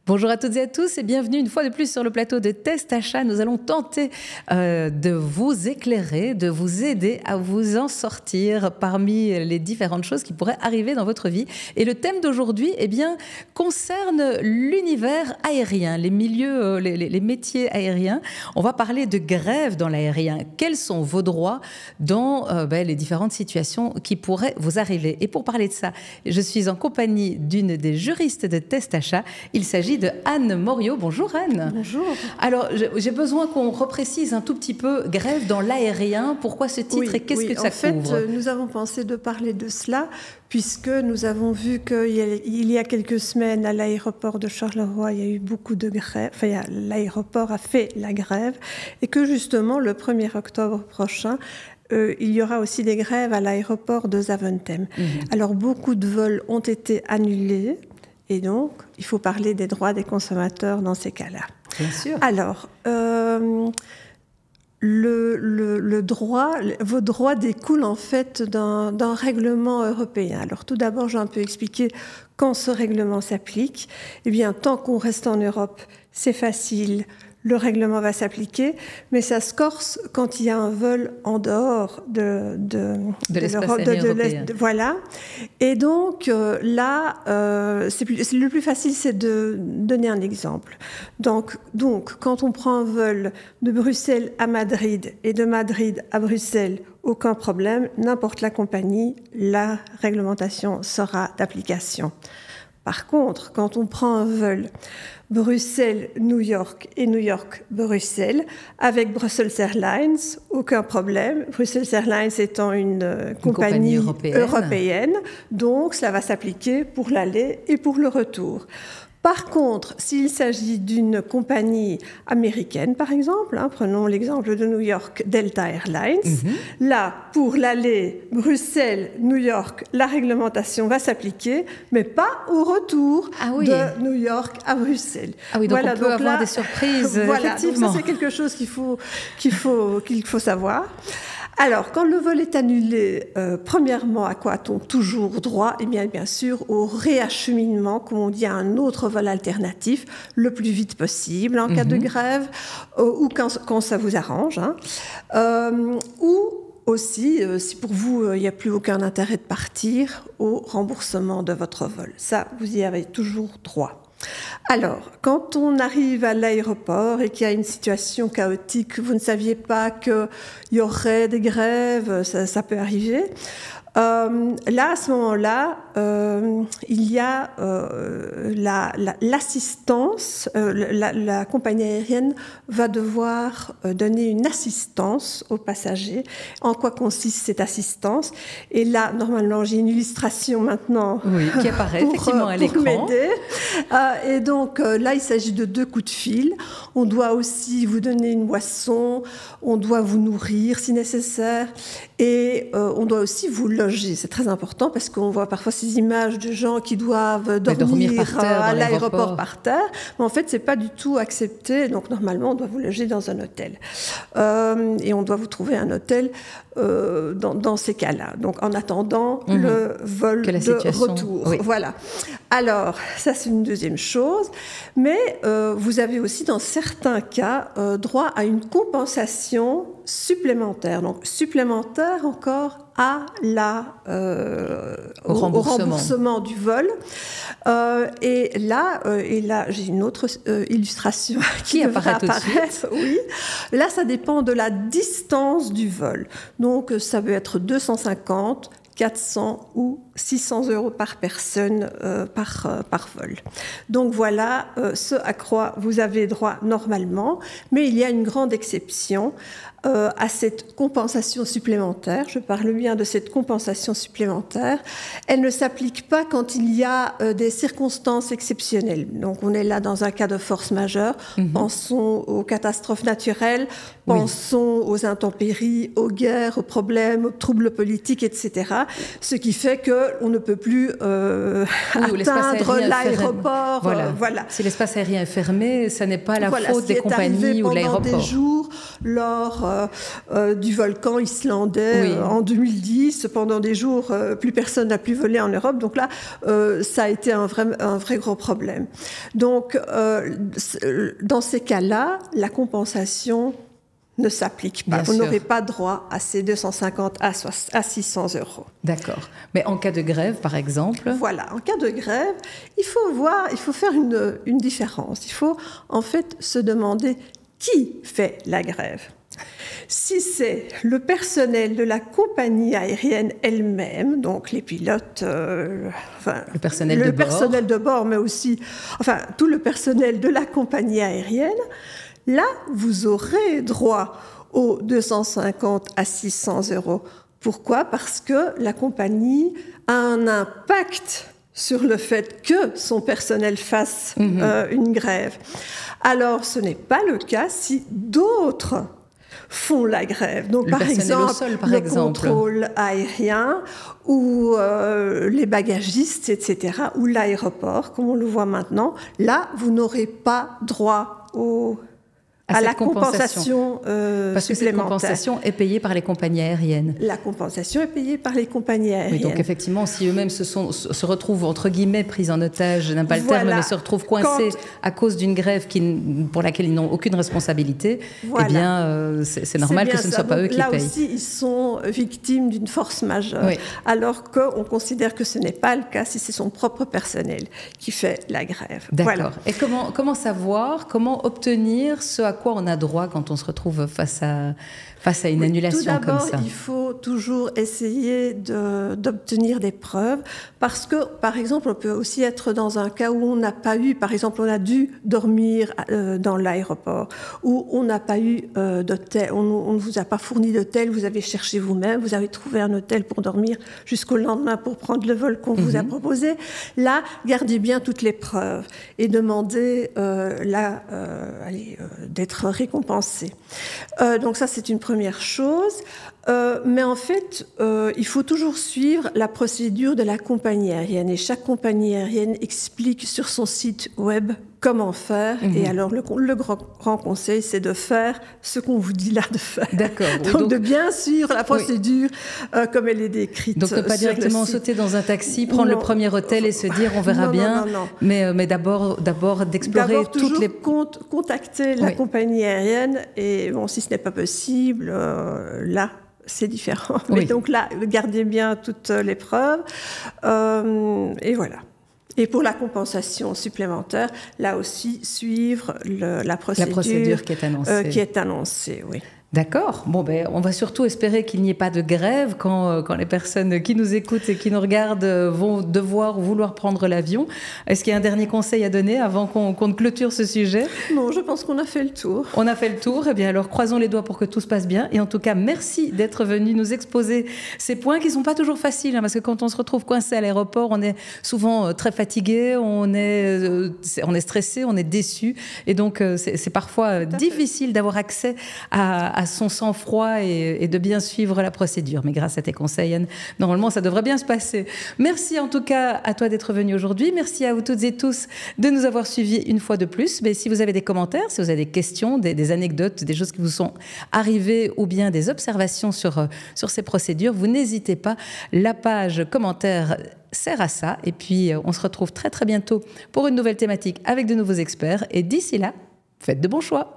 Bonjour à toutes et à tous et bienvenue une fois de plus sur le plateau de Test Achat. Nous allons tenter de vous éclairer, de vous aider à vous en sortir parmi les différentes choses qui pourraient arriver dans votre vie. Et le thème d'aujourd'hui, concerne l'univers aérien, les milieux, les métiers aériens. On va parler de grève dans l'aérien. Quels sont vos droits dans les différentes situations qui pourraient vous arriver? Et pour parler de ça, je suis en compagnie d'une des juristes de Test Achat. Il s'agit de Anne Moriot. Bonjour Anne. Bonjour. Alors, j'ai besoin qu'on reprécise un tout petit peu grève dans l'aérien. Pourquoi ce titre et qu'est-ce que ça couvre? En fait, nous avons pensé de parler de cela puisque nous avons vu qu'il y a quelques semaines à l'aéroport de Charleroi, il y a eu beaucoup de grèves. Enfin, l'aéroport a fait la grève et que justement le 1er octobre prochain, il y aura aussi des grèves à l'aéroport de Zaventem. Alors, beaucoup de vols ont été annulés. Et donc, il faut parler des droits des consommateurs dans ces cas-là. Bien sûr. Alors, vos droits découlent en fait d'un règlement européen. Alors, tout d'abord, j'ai un peu expliqué quand ce règlement s'applique. Eh bien, tant qu'on reste en Europe, c'est facile. Le règlement va s'appliquer, mais ça se corse quand il y a un vol en dehors de l'espace aérien européen. Voilà. Et donc là, le plus facile, c'est de donner un exemple. Donc, quand on prend un vol de Bruxelles à Madrid et de Madrid à Bruxelles, aucun problème, n'importe la compagnie, la réglementation sera d'application. Par contre, quand on prend un vol Bruxelles-New York et New York-Bruxelles, avec Brussels Airlines, aucun problème. Brussels Airlines étant une compagnie européenne, donc cela va s'appliquer pour l'aller et pour le retour. Par contre, s'il s'agit d'une compagnie américaine, par exemple, prenons l'exemple de New York Delta Airlines, là, pour l'aller Bruxelles-New York, la réglementation va s'appliquer, mais pas au retour de New York à Bruxelles. Ah oui, donc on peut avoir des surprises, voilà, effectivement. Donc ça, c'est quelque chose qu'il faut savoir. Alors, quand le vol est annulé, premièrement, à quoi a-t-on toujours droit? Eh bien sûr, au réacheminement, comme on dit, à un autre vol alternatif, le plus vite possible, en cas de grève, ou quand ça vous arrange. Ou aussi, si pour vous, il n'y a plus aucun intérêt de partir, au remboursement de votre vol. Ça, vous y avez toujours droit. Alors, quand on arrive à l'aéroport et qu'il y a une situation chaotique, vous ne saviez pas qu'il y aurait des grèves, ça peut arriver. Là, à ce moment-là, il y a l'assistance. La compagnie aérienne va devoir donner une assistance aux passagers. En quoi consiste cette assistance? Et là, normalement, j'ai une illustration maintenant qui apparaît effectivement à l'écran. Pour m'aider. Et donc, là, il s'agit de 2 coups de fil. On doit aussi vous donner une boisson, on doit vous nourrir si nécessaire, et on doit aussi vous loger. C'est très important parce qu'on voit parfois ces images de gens qui doivent dormir par terre, à l'aéroport par terre. Mais en fait, ce n'est pas du tout accepté. Donc, normalement, on doit vous loger dans un hôtel. Et on doit vous trouver un hôtel dans ces cas-là. Donc, en attendant le vol de retour. Oui. Voilà. Alors, ça, c'est une deuxième chose. Mais vous avez aussi, dans certains cas, droit à une compensation supplémentaire. Donc, supplémentaire encore au remboursement du vol. Et là, j'ai une autre illustration qui apparaît apparaître. Oui. Là, ça dépend de la distance du vol. Donc, ça peut être 250, 400 ou 600 € par personne par vol. Donc voilà ce à quoi vous avez droit normalement, mais il y a une grande exception à cette compensation supplémentaire. Je parle bien de cette compensation supplémentaire. Elle ne s'applique pas quand il y a des circonstances exceptionnelles. Donc on est là dans un cas de force majeure. Pensons aux catastrophes naturelles, pensons aux intempéries, aux guerres, aux problèmes, aux troubles politiques, etc. Ce qui fait que qu'on ne peut plus atteindre l'aéroport. Voilà. Si l'espace aérien est fermé, ça n'est pas la faute des compagnies ou de l'aéroport. Des jours, lors du volcan islandais en 2010, pendant des jours, plus personne n'a pu voler en Europe. Donc là, ça a été un vrai gros problème. Donc, dans ces cas-là, la compensation ne s'applique pas. Vous n'aurez pas droit à ces 250 à 600 euros. D'accord. Mais en cas de grève, par exemple? Voilà, en cas de grève, il faut faire une différence. Il faut en fait se demander qui fait la grève. Si c'est le personnel de la compagnie aérienne elle-même, donc les pilotes, le personnel de bord, mais aussi tout le personnel de la compagnie aérienne, là, vous aurez droit aux 250 à 600 euros. Pourquoi? Parce que la compagnie a un impact sur le fait que son personnel fasse une grève. Alors, ce n'est pas le cas si d'autres font la grève. Donc, par exemple, le contrôle aérien ou les bagagistes, etc., ou l'aéroport, comme on le voit maintenant. Là, vous n'aurez pas droit à la compensation parce que cette compensation est payée par les compagnies aériennes. La compensation est payée par les compagnies aériennes. Oui, donc effectivement, si eux-mêmes se retrouvent, entre guillemets, pris en otage, je n'aime pas le terme, mais se retrouvent coincés à cause d'une grève pour laquelle ils n'ont aucune responsabilité, eh bien, c'est normal que ce ne soit pas eux qui payent. Là aussi, ils sont victimes d'une force majeure, alors qu'on considère que ce n'est pas le cas si c'est son propre personnel qui fait la grève. D'accord. Et comment savoir, comment obtenir ce à quoi on a droit quand on se retrouve face à une annulation comme ça? Tout d'abord, il faut toujours essayer d'obtenir des preuves, parce que, par exemple, on peut aussi être dans un cas où on n'a pas eu, par exemple, on a dû dormir dans l'aéroport, ou on n'a pas eu d'hôtel, on ne vous a pas fourni d'hôtel, vous avez cherché vous-même, vous avez trouvé un hôtel pour dormir jusqu'au lendemain pour prendre le vol qu'on vous a proposé. Là, gardez bien toutes les preuves et demandez d'être récompensé. Donc ça, c'est une première chose. Mais en fait, il faut toujours suivre la procédure de la compagnie aérienne. Et chaque compagnie aérienne explique sur son site web comment faire. Et alors, le grand conseil, c'est de faire ce qu'on vous dit là de faire. D'accord. Donc, de bien suivre la procédure comme elle est décrite. Donc, ne pas directement sauter dans un taxi, prendre le premier hôtel et se dire on verra bien. Non. Mais d'abord d'explorer toutes les... contacter la compagnie aérienne. Et bon, si ce n'est pas possible, là, c'est différent. Mais donc là, gardez bien toutes les preuves. Et voilà. Et pour la compensation supplémentaire, là aussi, suivre la procédure qui est annoncée. Oui. D'accord. Bon, on va surtout espérer qu'il n'y ait pas de grève quand les personnes qui nous écoutent et qui nous regardent vont devoir ou vouloir prendre l'avion. Est-ce qu'il y a un dernier conseil à donner avant qu'on clôture ce sujet? Non, je pense qu'on a fait le tour. On a fait le tour. Eh bien, alors, croisons les doigts pour que tout se passe bien. Et en tout cas, merci d'être venu nous exposer ces points qui ne sont pas toujours faciles, parce que quand on se retrouve coincé à l'aéroport, on est souvent très fatigué, on est stressé, on est déçu. Et donc, c'est parfois difficile d'avoir accès à son sang-froid et de bien suivre la procédure. Mais grâce à tes conseils, Anne, normalement, ça devrait bien se passer. Merci en tout cas à toi d'être venu aujourd'hui. Merci à vous toutes et tous de nous avoir suivis une fois de plus. Mais si vous avez des commentaires, si vous avez des questions, des anecdotes, des choses qui vous sont arrivées ou bien des observations sur ces procédures, vous n'hésitez pas. La page commentaires sert à ça. Et puis, on se retrouve très très bientôt pour une nouvelle thématique avec de nouveaux experts. Et d'ici là, faites de bons choix.